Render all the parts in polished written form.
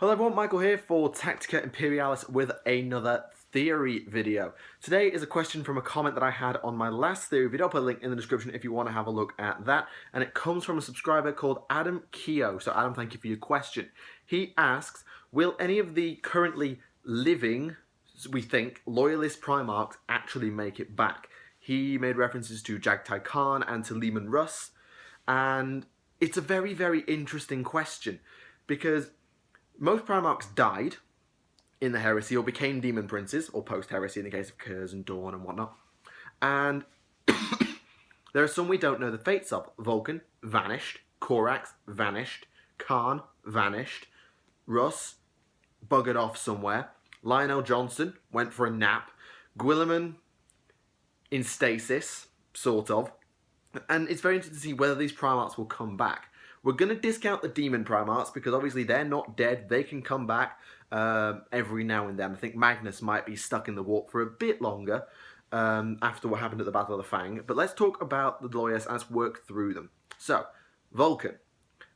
Hello everyone, Michael here for Tactica Imperialis with another theory video. Today is a question from a comment that I had on my last theory video. I'll put a link in the description if you want to have a look at that. And it comes from a subscriber called Adam Keogh. So Adam, thank you for your question. He asks, will any of the currently living, we think, loyalist Primarchs actually make it back? He made references to Jagtai Khan and to Russ. And it's a very, very interesting question because most Primarchs died in the heresy or became demon princes, or post-heresy in the case of Kurz and Dawn and whatnot. And there are some we don't know the fates of. Vulcan vanished, Corax vanished, Khan vanished, Russ buggered off somewhere, Lionel Johnson went for a nap, Guilliman in stasis, sort of. And it's very interesting to see whether these Primarchs will come back. We're going to discount the demon Primarchs because obviously they're not dead. They can come back every now and then. I think Magnus might be stuck in the warp for a bit longer after what happened at the Battle of the Fang. But let's talk about the Loyalists and let's work through them. So, Vulcan.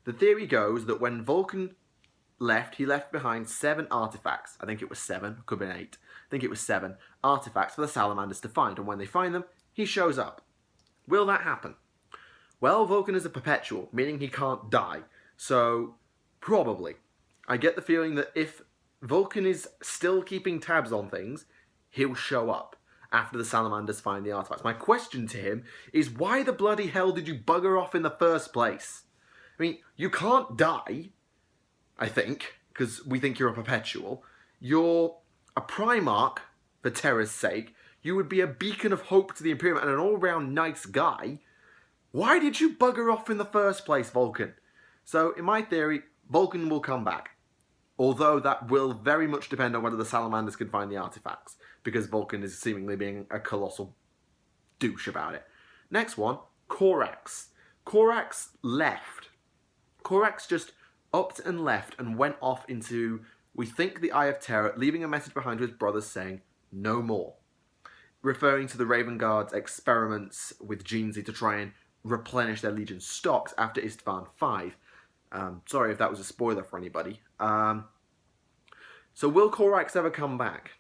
The theory goes that when Vulcan left, he left behind 7 artifacts. I think it was 7, could have been 8. I think it was 7 artifacts for the Salamanders to find. And when they find them, he shows up. Will that happen? Well, Vulcan is a perpetual, meaning he can't die. So, probably. I get the feeling that if Vulcan is still keeping tabs on things, he'll show up after the Salamanders find the artifacts. My question to him is, why the bloody hell did you bugger off in the first place? I mean, you can't die, I think, because we think you're a perpetual. You're a Primarch, for Terra's sake. You would be a beacon of hope to the Imperium and an all-round nice guy. Why did you bugger off in the first place, Vulcan? So, in my theory, Vulcan will come back. Although that will very much depend on whether the Salamanders can find the artifacts, because Vulcan is seemingly being a colossal douche about it. Next one, Corax. Corax left. Corax just upped and left and went off into, we think, the Eye of Terror, leaving a message behind to his brothers saying, no more. Referring to the Raven Guard's experiments with Jeansy to try and replenish their Legion stocks after Istvan 5. Sorry if that was a spoiler for anybody. So will Corax ever come back?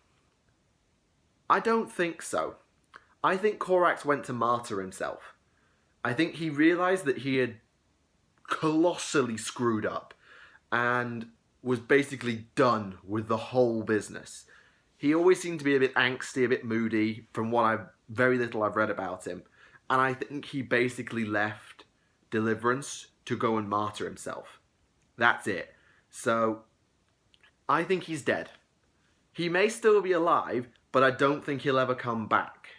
I don't think so. I think Corax went to martyr himself. I think he realised that he had colossally screwed up and was basically done with the whole business. He always seemed to be a bit angsty, a bit moody, from what very little I've read about him. And I think he basically left Deliverance to go and martyr himself. That's it. So, I think he's dead. He may still be alive, but I don't think he'll ever come back.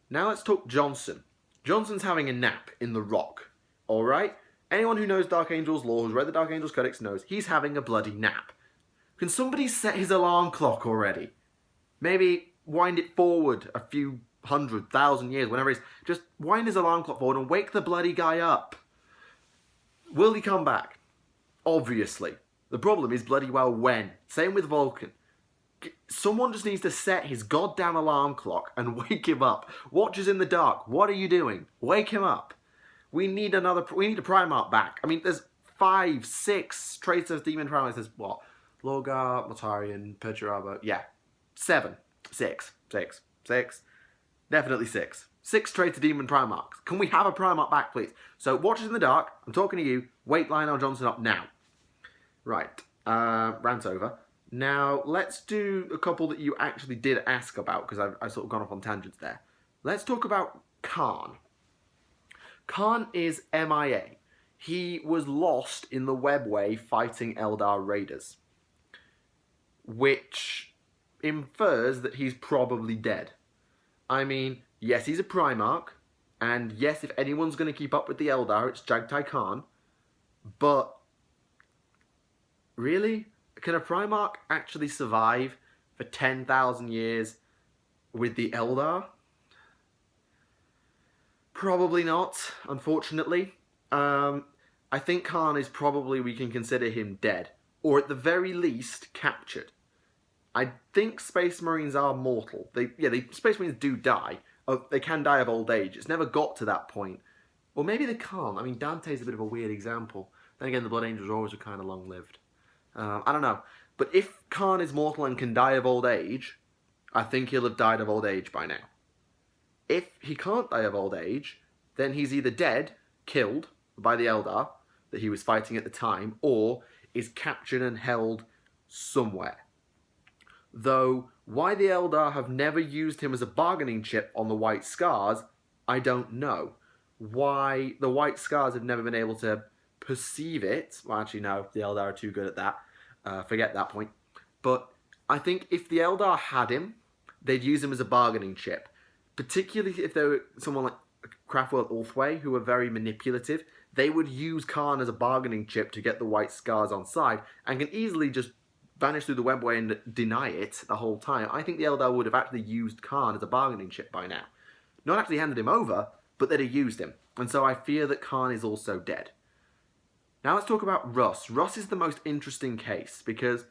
Now let's talk Johnson. Johnson's having a nap in the rock. Alright? Anyone who knows Dark Angel's lore, who's read the Dark Angel's Codex, knows he's having a bloody nap. Can somebody set his alarm clock already? Maybe wind it forward a few 100,000 years, whenever it is. Just wind his alarm clock forward and wake the bloody guy up. Will he come back? Obviously. The problem is bloody well when. Same with Vulcan. Someone just needs to set his goddamn alarm clock and wake him up. Watchers in the dark, what are you doing? Wake him up. We need a Primarch back. I mean, there's 5, 6 traits of Demon Primarchs. There's what? Lorgar, Mortarion, Perturabo. Yeah. 7. 6. Definitely 6. 6 traits of Demon Primarchs. Can we have a Primarch back, please? So, Watchers in the Dark, I'm talking to you. Wake Lionel Johnson up now. Right. Rant over. Now, let's do a couple that you actually did ask about, because I've sort of gone off on tangents there. Let's talk about Khan. Khan is MIA. He was lost in the webway fighting Eldar raiders, which infers that he's probably dead. I mean, yes, he's a Primarch, and yes, if anyone's going to keep up with the Eldar, it's Jagtai Khan, but really? Can a Primarch actually survive for 10,000 years with the Eldar? Probably not, unfortunately. I think Khan is probably, we can consider him dead, or at the very least, captured. I think Space Marines are mortal. Space Marines do die. They can die of old age. It's never got to that point. Or maybe they can't. I mean, Dante's a bit of a weird example. Then again, the Blood Angels always were kind of long-lived. I don't know. But if Khan is mortal and can die of old age, I think he'll have died of old age by now. If he can't die of old age, then he's either dead, killed by the Eldar that he was fighting at the time, or is captured and held somewhere. Though why the Eldar have never used him as a bargaining chip on the White Scars, I don't know. Why the White Scars have never been able to perceive it. Well, actually, no, the Eldar are too good at that. Forget that point. But I think if the Eldar had him, they'd use him as a bargaining chip. Particularly if they were someone like Craftworld Ulthway, who are very manipulative, they would use Khan as a bargaining chip to get the White Scars on side, and can easily just vanish through the webway and deny it the whole time. I think the Eldar would have actually used Khan as a bargaining chip by now. Not actually handed him over, but they'd have used him. And so I fear that Khan is also dead. Now let's talk about Russ. Russ is the most interesting case, because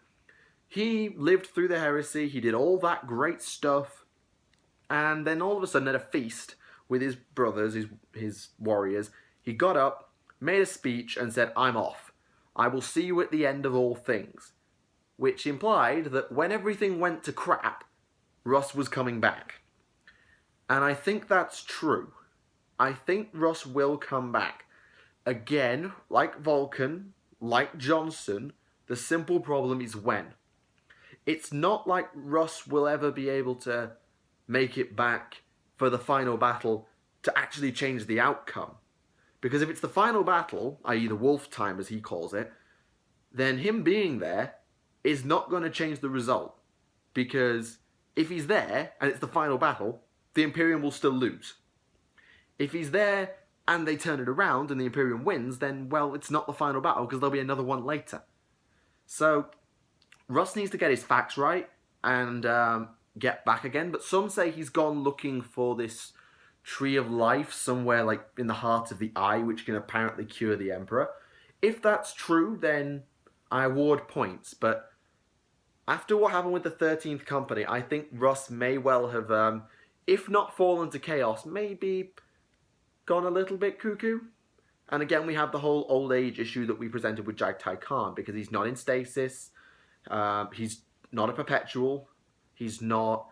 he lived through the heresy, he did all that great stuff, and then all of a sudden at a feast with his brothers, his warriors, he got up, made a speech, and said, "I'm off. I will see you at the end of all things." Which implied that when everything went to crap, Russ was coming back. And I think that's true. I think Russ will come back. Again, like Vulcan, like Johnson, the simple problem is when. It's not like Russ will ever be able to make it back for the final battle to actually change the outcome. Because if it's the final battle, i.e. the wolf time as he calls it, then him being there is not going to change the result. Because if he's there and it's the final battle, the Imperium will still lose. If he's there and they turn it around and the Imperium wins, then, well, it's not the final battle because there'll be another one later. So Russ needs to get his facts right and get back again. But some say he's gone looking for this tree of life somewhere like in the heart of the eye, which can apparently cure the Emperor. If that's true, then I award points. But after what happened with the 13th Company, I think Russ may well have, if not fallen to chaos, maybe gone a little bit cuckoo. And again, we have the whole old age issue that we presented with Jagtai Khan, because he's not in stasis, he's not a perpetual, he's not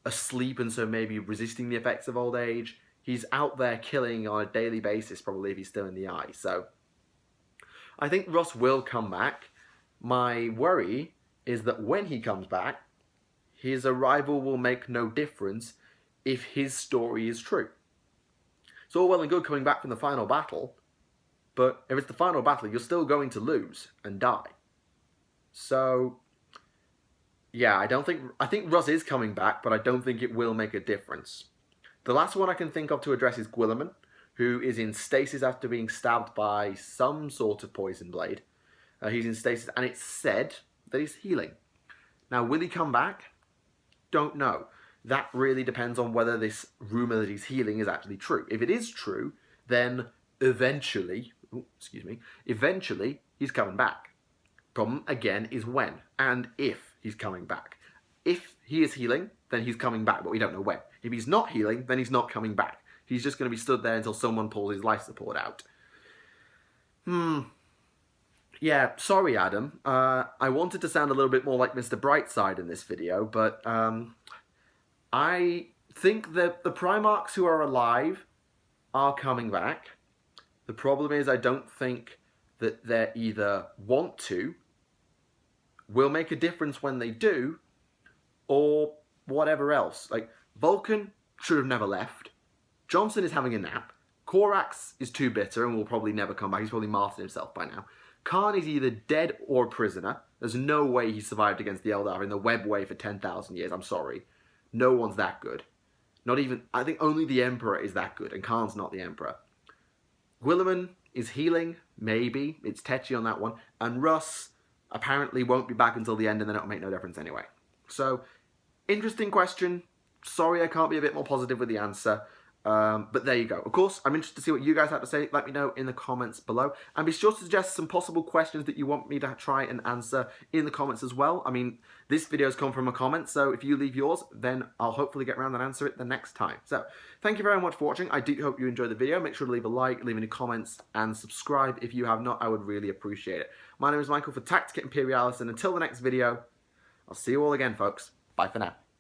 asleep and so maybe resisting the effects of old age. He's out there killing on a daily basis, probably, if he's still in the eye. So I think Russ will come back. My worry is that when he comes back, his arrival will make no difference if his story is true. It's all well and good coming back from the final battle, but if it's the final battle, you're still going to lose and die. So yeah, I think Russ is coming back, but I don't think it will make a difference. The last one I can think of to address is Guilliman, who is in stasis after being stabbed by some sort of poison blade. He's in stasis, and it's said that he's healing. Now, will he come back? Don't know. That really depends on whether this rumour that he's healing is actually true. If it is true, then eventually he's coming back. Problem, again, is when and if he's coming back. If he is healing, then he's coming back, but we don't know when. If he's not healing, then he's not coming back. He's just going to be stood there until someone pulls his life support out. Yeah, sorry, Adam. I wanted to sound a little bit more like Mr. Brightside in this video, but I think that the Primarchs who are alive are coming back. The problem is I don't think that they either want to, will make a difference when they do, or whatever else. Like, Vulcan should have never left. Johnson is having a nap. Corax is too bitter and will probably never come back. He's probably martyred himself by now. Khan is either dead or a prisoner. There's no way he survived against the Eldar in the webway for 10,000 years. I'm sorry. No one's that good. Not even, I think only the Emperor is that good, and Khan's not the Emperor. Guilliman is healing, maybe. It's tetchy on that one. And Russ apparently won't be back until the end, and then it'll make no difference anyway. So, interesting question. Sorry I can't be a bit more positive with the answer. But there you go. Of course, I'm interested to see what you guys have to say. Let me know in the comments below. And be sure to suggest some possible questions that you want me to try and answer in the comments as well. I mean, this video's come from a comment, so if you leave yours, then I'll hopefully get around and answer it the next time. So, thank you very much for watching. I do hope you enjoyed the video. Make sure to leave a like, leave any comments, and subscribe if you have not. I would really appreciate it. My name is Michael for Tactica Imperialis, and until the next video, I'll see you all again, folks. Bye for now.